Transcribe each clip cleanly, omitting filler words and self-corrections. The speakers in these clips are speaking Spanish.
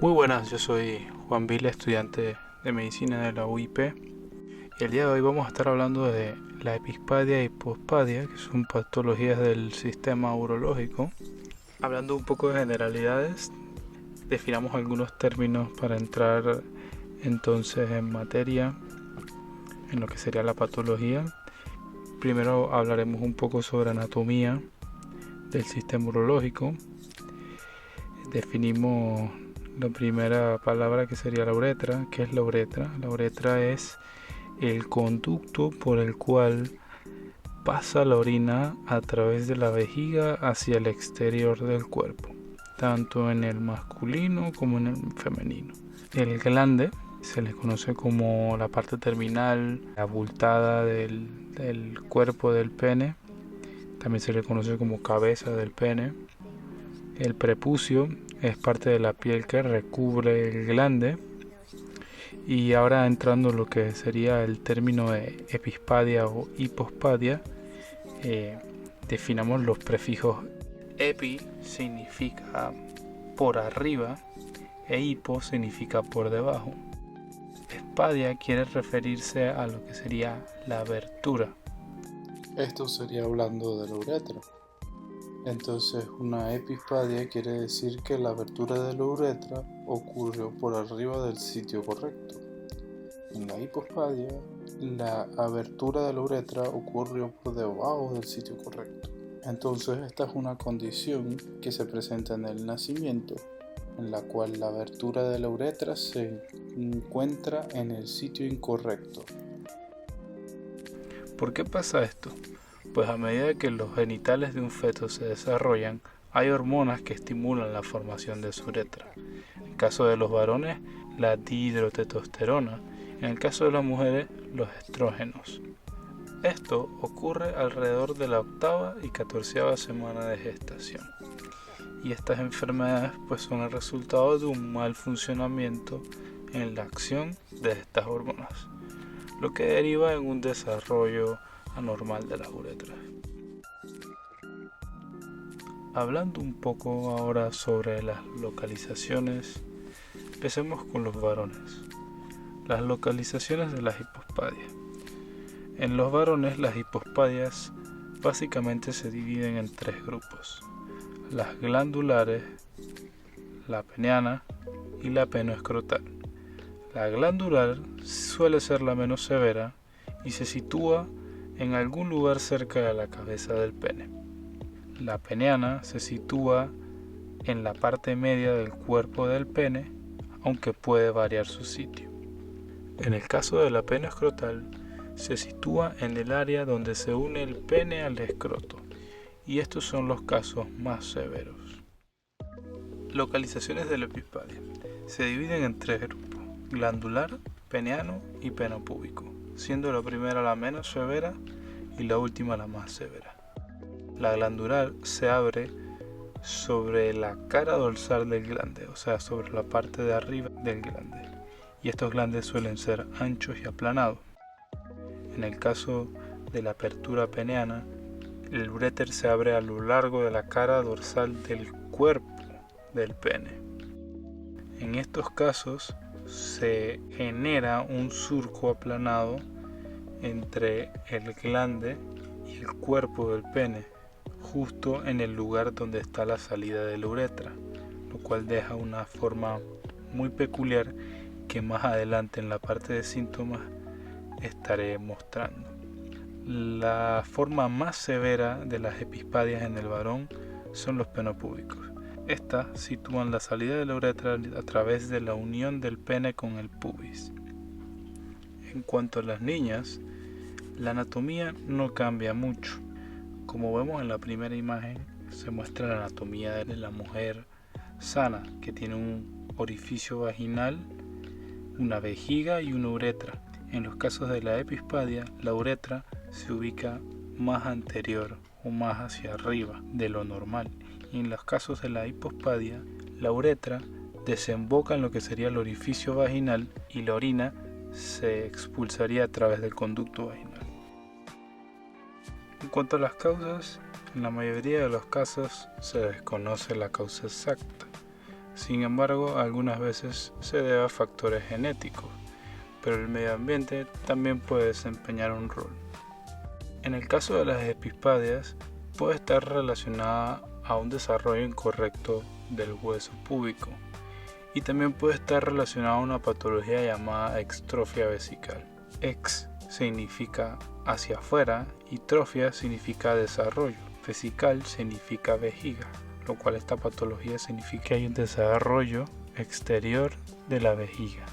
Muy buenas, yo soy Juan Vila, estudiante de medicina de la UIP. Y el día de hoy vamos a estar hablando de la epispadia y pospadia, que son patologías del sistema urológico. Hablando un poco de generalidades, definamos algunos términos para entrar entonces en materia, en lo que sería la patología. Primero hablaremos un poco sobre anatomía del sistema urológico. Definimos la primera palabra, que sería la uretra. ¿Qué es la uretra? La uretra es el conducto por el cual pasa la orina a través de la vejiga hacia el exterior del cuerpo, tanto en el masculino como en el femenino. El glande se le conoce como la parte terminal abultada del cuerpo del pene. También se le conoce como cabeza del pene. El prepucio es parte de la piel que recubre el glande. Y ahora entrando en lo que sería el término de epispadia o hipospadia, definamos los prefijos. Epi significa por arriba e hipo significa por debajo. Espadia quiere referirse a lo que sería la abertura. Esto sería hablando de la uretra. Entonces, una epispadia quiere decir que la abertura de la uretra ocurrió por arriba del sitio correcto. En la hipospadia, la abertura de la uretra ocurrió por debajo del sitio correcto. Entonces, esta es una condición que se presenta en el nacimiento, en la cual la abertura de la uretra se encuentra en el sitio incorrecto. ¿Por qué pasa esto? Pues a medida que los genitales de un feto se desarrollan, hay hormonas que estimulan la formación de su uretra. En el caso de los varones, la dihidrotestosterona. En el caso de las mujeres, los estrógenos. Esto ocurre alrededor de la 8ª y 14ª semana de gestación. Y estas enfermedades pues son el resultado de un mal funcionamiento en la acción de estas hormonas, lo que deriva en un desarrollo anormal de las uretras. Hablando un poco ahora sobre las localizaciones, empecemos con los varones. Las localizaciones de las hipospadias. En los varones las hipospadias básicamente se dividen en 3 grupos: las glandulares, la peniana y la penoescrotal. La glandular suele ser la menos severa y se sitúa en algún lugar cerca de la cabeza del pene. La peniana se sitúa en la parte media del cuerpo del pene, aunque puede variar su sitio. En el caso de la penoescrotal, se sitúa en el área donde se une el pene al escroto, y estos son los casos más severos. Localizaciones de la epispadia. Se dividen en 3 grupos: glandular, peneano y penopúbico, siendo la primera la menos severa y la última la más severa. La glandular se abre sobre la cara dorsal del glande, o sea, sobre la parte de arriba del glande, y estos glandes suelen ser anchos y aplanados. En el caso de la apertura peneana, el uréter se abre a lo largo de la cara dorsal del cuerpo del pene. En estos casos se genera un surco aplanado entre el glande y el cuerpo del pene, justo en el lugar donde está la salida de la uretra, lo cual deja una forma muy peculiar que más adelante en la parte de síntomas estaré mostrando. La forma más severa de las epispadias en el varón son los penopúbicos. Estas sitúan la salida de la uretra a través de la unión del pene con el pubis. En cuanto a las niñas, la anatomía no cambia mucho. Como vemos en la primera imagen, se muestra la anatomía de la mujer sana, que tiene un orificio vaginal, una vejiga y una uretra. En los casos de la epispadia, la uretra se ubica más anterior o más hacia arriba de lo normal, y en los casos de la hipospadia, la uretra desemboca en lo que sería el orificio vaginal y la orina se expulsaría a través del conducto vaginal. En cuanto a las causas, en la mayoría de los casos se desconoce la causa exacta. Sin embargo, algunas veces se debe a factores genéticos, pero el medio ambiente también puede desempeñar un rol. En el caso de las epispadias, puede estar relacionada a un desarrollo incorrecto del hueso púbico y también puede estar relacionada a una patología llamada extrofia vesical. Ex significa hacia afuera y trofia significa desarrollo. Vesical significa vejiga, lo cual esta patología significa que hay un desarrollo exterior de la vejiga.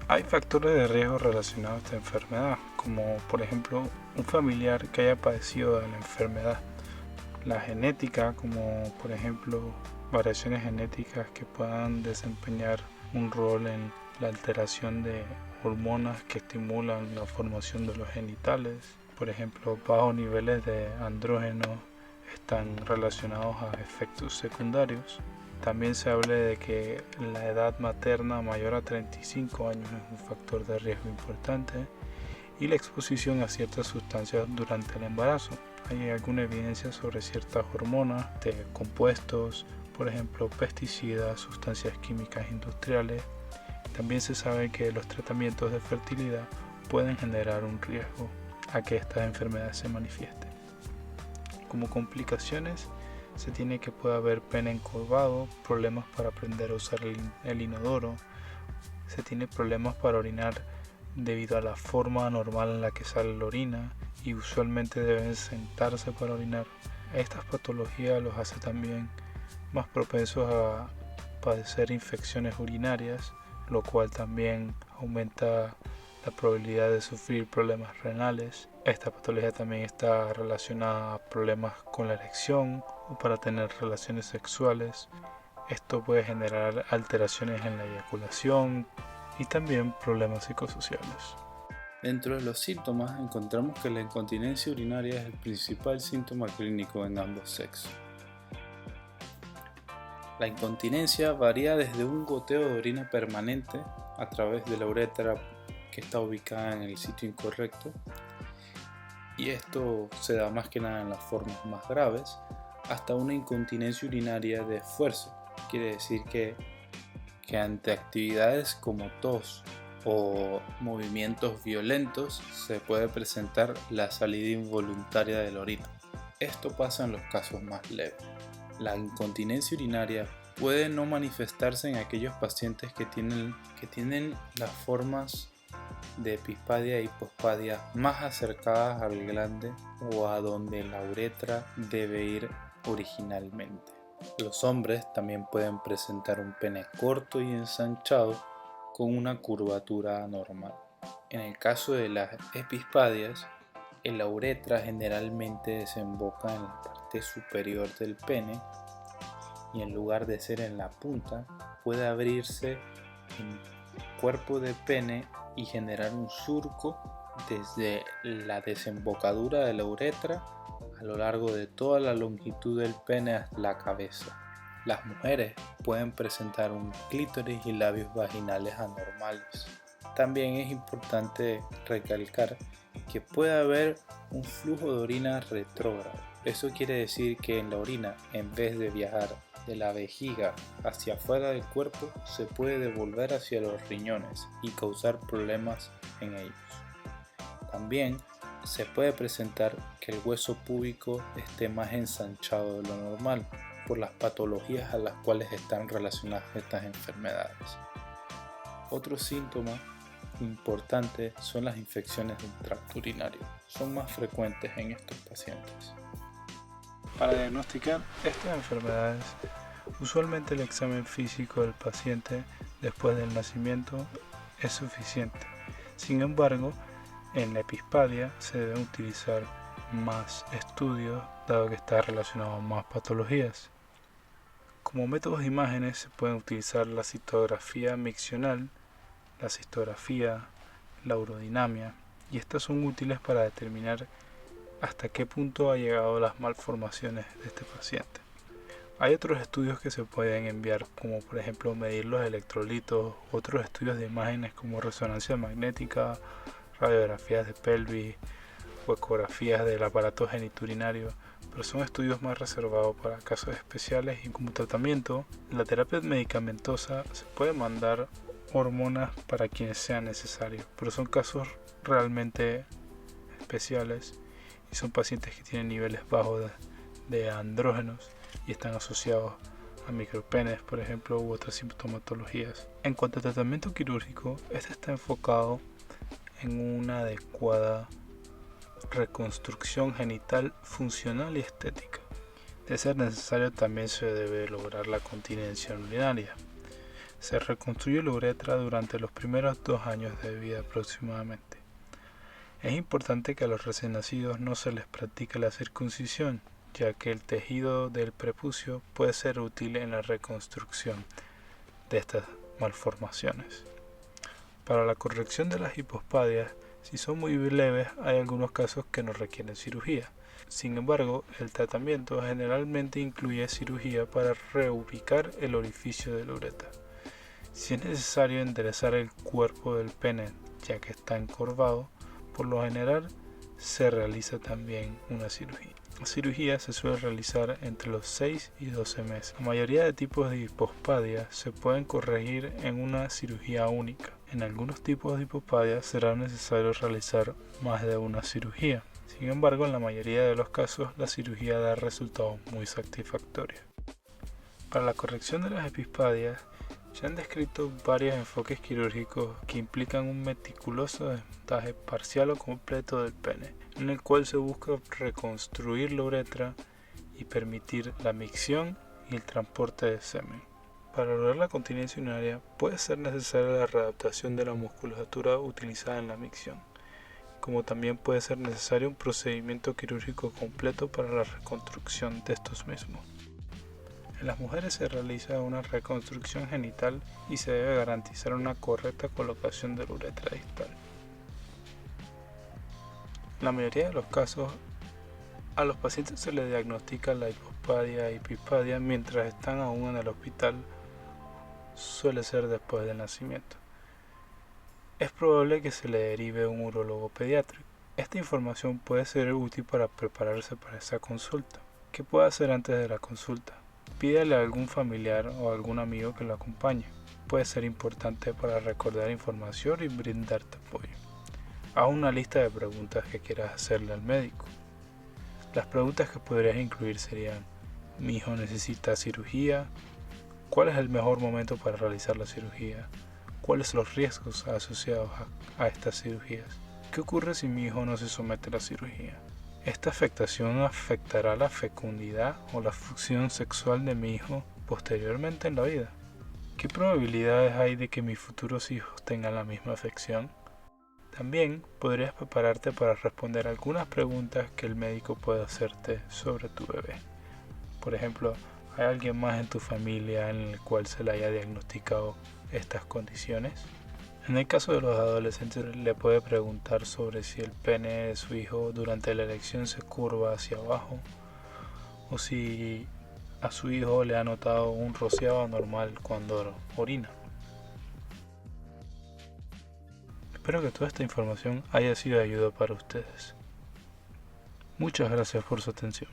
Hay factores de riesgo relacionados a esta enfermedad, como por ejemplo un familiar que haya padecido de la enfermedad. La genética, como por ejemplo variaciones genéticas que puedan desempeñar un rol en la alteración de hormonas que estimulan la formación de los genitales. Por ejemplo, bajos niveles de andrógenos están relacionados a efectos secundarios. También se habla de que la edad materna mayor a 35 años es un factor de riesgo importante y la exposición a ciertas sustancias durante el embarazo. Hay alguna evidencia sobre ciertas hormonas, de compuestos, por ejemplo pesticidas, sustancias químicas industriales. También se sabe que los tratamientos de fertilidad pueden generar un riesgo a que estas enfermedades se manifiesten. Como complicaciones se tiene que puede haber pene encorvado, problemas para aprender a usar el inodoro, se tiene problemas para orinar debido a la forma anormal en la que sale la orina y usualmente deben sentarse para orinar. Estas patologías los hace también más propensos a padecer infecciones urinarias, lo cual también aumenta la probabilidad de sufrir problemas renales. Esta patología también está relacionada a problemas con la erección o para tener relaciones sexuales. Esto puede generar alteraciones en la eyaculación y también problemas psicosociales. Dentro de los síntomas encontramos que la incontinencia urinaria es el principal síntoma clínico en ambos sexos. La incontinencia varía desde un goteo de orina permanente a través de la uretra que está ubicada en el sitio incorrecto, y esto se da más que nada en las formas más graves, hasta una incontinencia urinaria de esfuerzo. Quiere decir que ante actividades como tos o movimientos violentos se puede presentar la salida involuntaria de la orina. Esto pasa en los casos más leves. La incontinencia urinaria puede no manifestarse en aquellos pacientes que tienen las formas de epispadia e hipospadia más acercadas al glande o a donde la uretra debe ir originalmente. Los hombres también pueden presentar un pene corto y ensanchado con una curvatura anormal. En el caso de las epispadias, la uretra generalmente desemboca en la parte superior del pene y en lugar de ser en la punta, puede abrirse en cuerpo de pene y generar un surco desde la desembocadura de la uretra a lo largo de toda la longitud del pene hasta la cabeza. Las mujeres pueden presentar un clítoris y labios vaginales anormales. También es importante recalcar que puede haber un flujo de orina retrógrado. Eso quiere decir que en la orina, en vez de viajar de la vejiga hacia afuera del cuerpo, se puede devolver hacia los riñones y causar problemas en ellos. También se puede presentar que el hueso púbico esté más ensanchado de lo normal por las patologías a las cuales están relacionadas estas enfermedades. Otro síntoma importante son las infecciones del tracto urinario. Son más frecuentes en estos pacientes. Para diagnosticar estas enfermedades, usualmente el examen físico del paciente después del nacimiento es suficiente. Sin embargo, en la epispadia se deben utilizar más estudios, dado que está relacionado a más patologías. Como métodos de imágenes se pueden utilizar la citografía miccional, la cistografía, la urodinamia, y estas son útiles para determinar hasta qué punto ha llegado las malformaciones de este paciente. Hay otros estudios que se pueden enviar, como por ejemplo medir los electrolitos, otros estudios de imágenes como resonancia magnética, radiografías de pelvis, o ecografías del aparato genitourinario, pero son estudios más reservados para casos especiales. Y como tratamiento, la terapia medicamentosa se puede mandar hormonas para quienes sea necesario, pero son casos realmente especiales y son pacientes que tienen niveles bajos de andrógenos y están asociados a micropenes, por ejemplo, u otras sintomatologías. En cuanto al tratamiento quirúrgico, este está enfocado en una adecuada reconstrucción genital funcional y estética. De ser necesario, también se debe lograr la continencia urinaria. Se reconstruye la uretra durante los primeros 2 años de vida aproximadamente. Es importante que a los recién nacidos no se les practique la circuncisión, ya que el tejido del prepucio puede ser útil en la reconstrucción de estas malformaciones. Para la corrección de las hipospadias, si son muy leves, hay algunos casos que no requieren cirugía. Sin embargo, el tratamiento generalmente incluye cirugía para reubicar el orificio de la uretra. Si es necesario enderezar el cuerpo del pene, ya que está encorvado, por lo general se realiza también una cirugía. La cirugía se suele realizar entre los 6 y 12 meses. La mayoría de tipos de hipospadia se pueden corregir en una cirugía única. En algunos tipos de hipospadia será necesario realizar más de una cirugía. Sin embargo, en la mayoría de los casos, la cirugía da resultados muy satisfactorios. Para la corrección de las epispadias, se han descrito varios enfoques quirúrgicos que implican un meticuloso desmontaje parcial o completo del pene, en el cual se busca reconstruir la uretra y permitir la micción y el transporte de semen. Para lograr la continencia urinaria puede ser necesaria la readaptación de la musculatura utilizada en la micción, como también puede ser necesario un procedimiento quirúrgico completo para la reconstrucción de estos mismos. En las mujeres se realiza una reconstrucción genital y se debe garantizar una correcta colocación de la uretra distal. En la mayoría de los casos, a los pacientes se les diagnostica la hipospadia y epispadia mientras están aún en el hospital, suele ser después del nacimiento. Es probable que se le derive un urólogo pediátrico. Esta información puede ser útil para prepararse para esa consulta. ¿Qué puede hacer antes de la consulta? Pídale a algún familiar o algún amigo que lo acompañe. Puede ser importante para recordar información y brindarte apoyo. Haz una lista de preguntas que quieras hacerle al médico. Las preguntas que podrías incluir serían: ¿mi hijo necesita cirugía? ¿Cuál es el mejor momento para realizar la cirugía? ¿Cuáles son los riesgos asociados a estas cirugías? ¿Qué ocurre si mi hijo no se somete a la cirugía? ¿Esta afectación afectará la fecundidad o la función sexual de mi hijo posteriormente en la vida? ¿Qué probabilidades hay de que mis futuros hijos tengan la misma afección? También podrías prepararte para responder algunas preguntas que el médico puede hacerte sobre tu bebé. Por ejemplo, ¿hay alguien más en tu familia en el cual se le haya diagnosticado estas condiciones? En el caso de los adolescentes, le puede preguntar sobre si el pene de su hijo durante la erección se curva hacia abajo o si a su hijo le ha notado un rociado anormal cuando orina. Espero que toda esta información haya sido de ayuda para ustedes. Muchas gracias por su atención.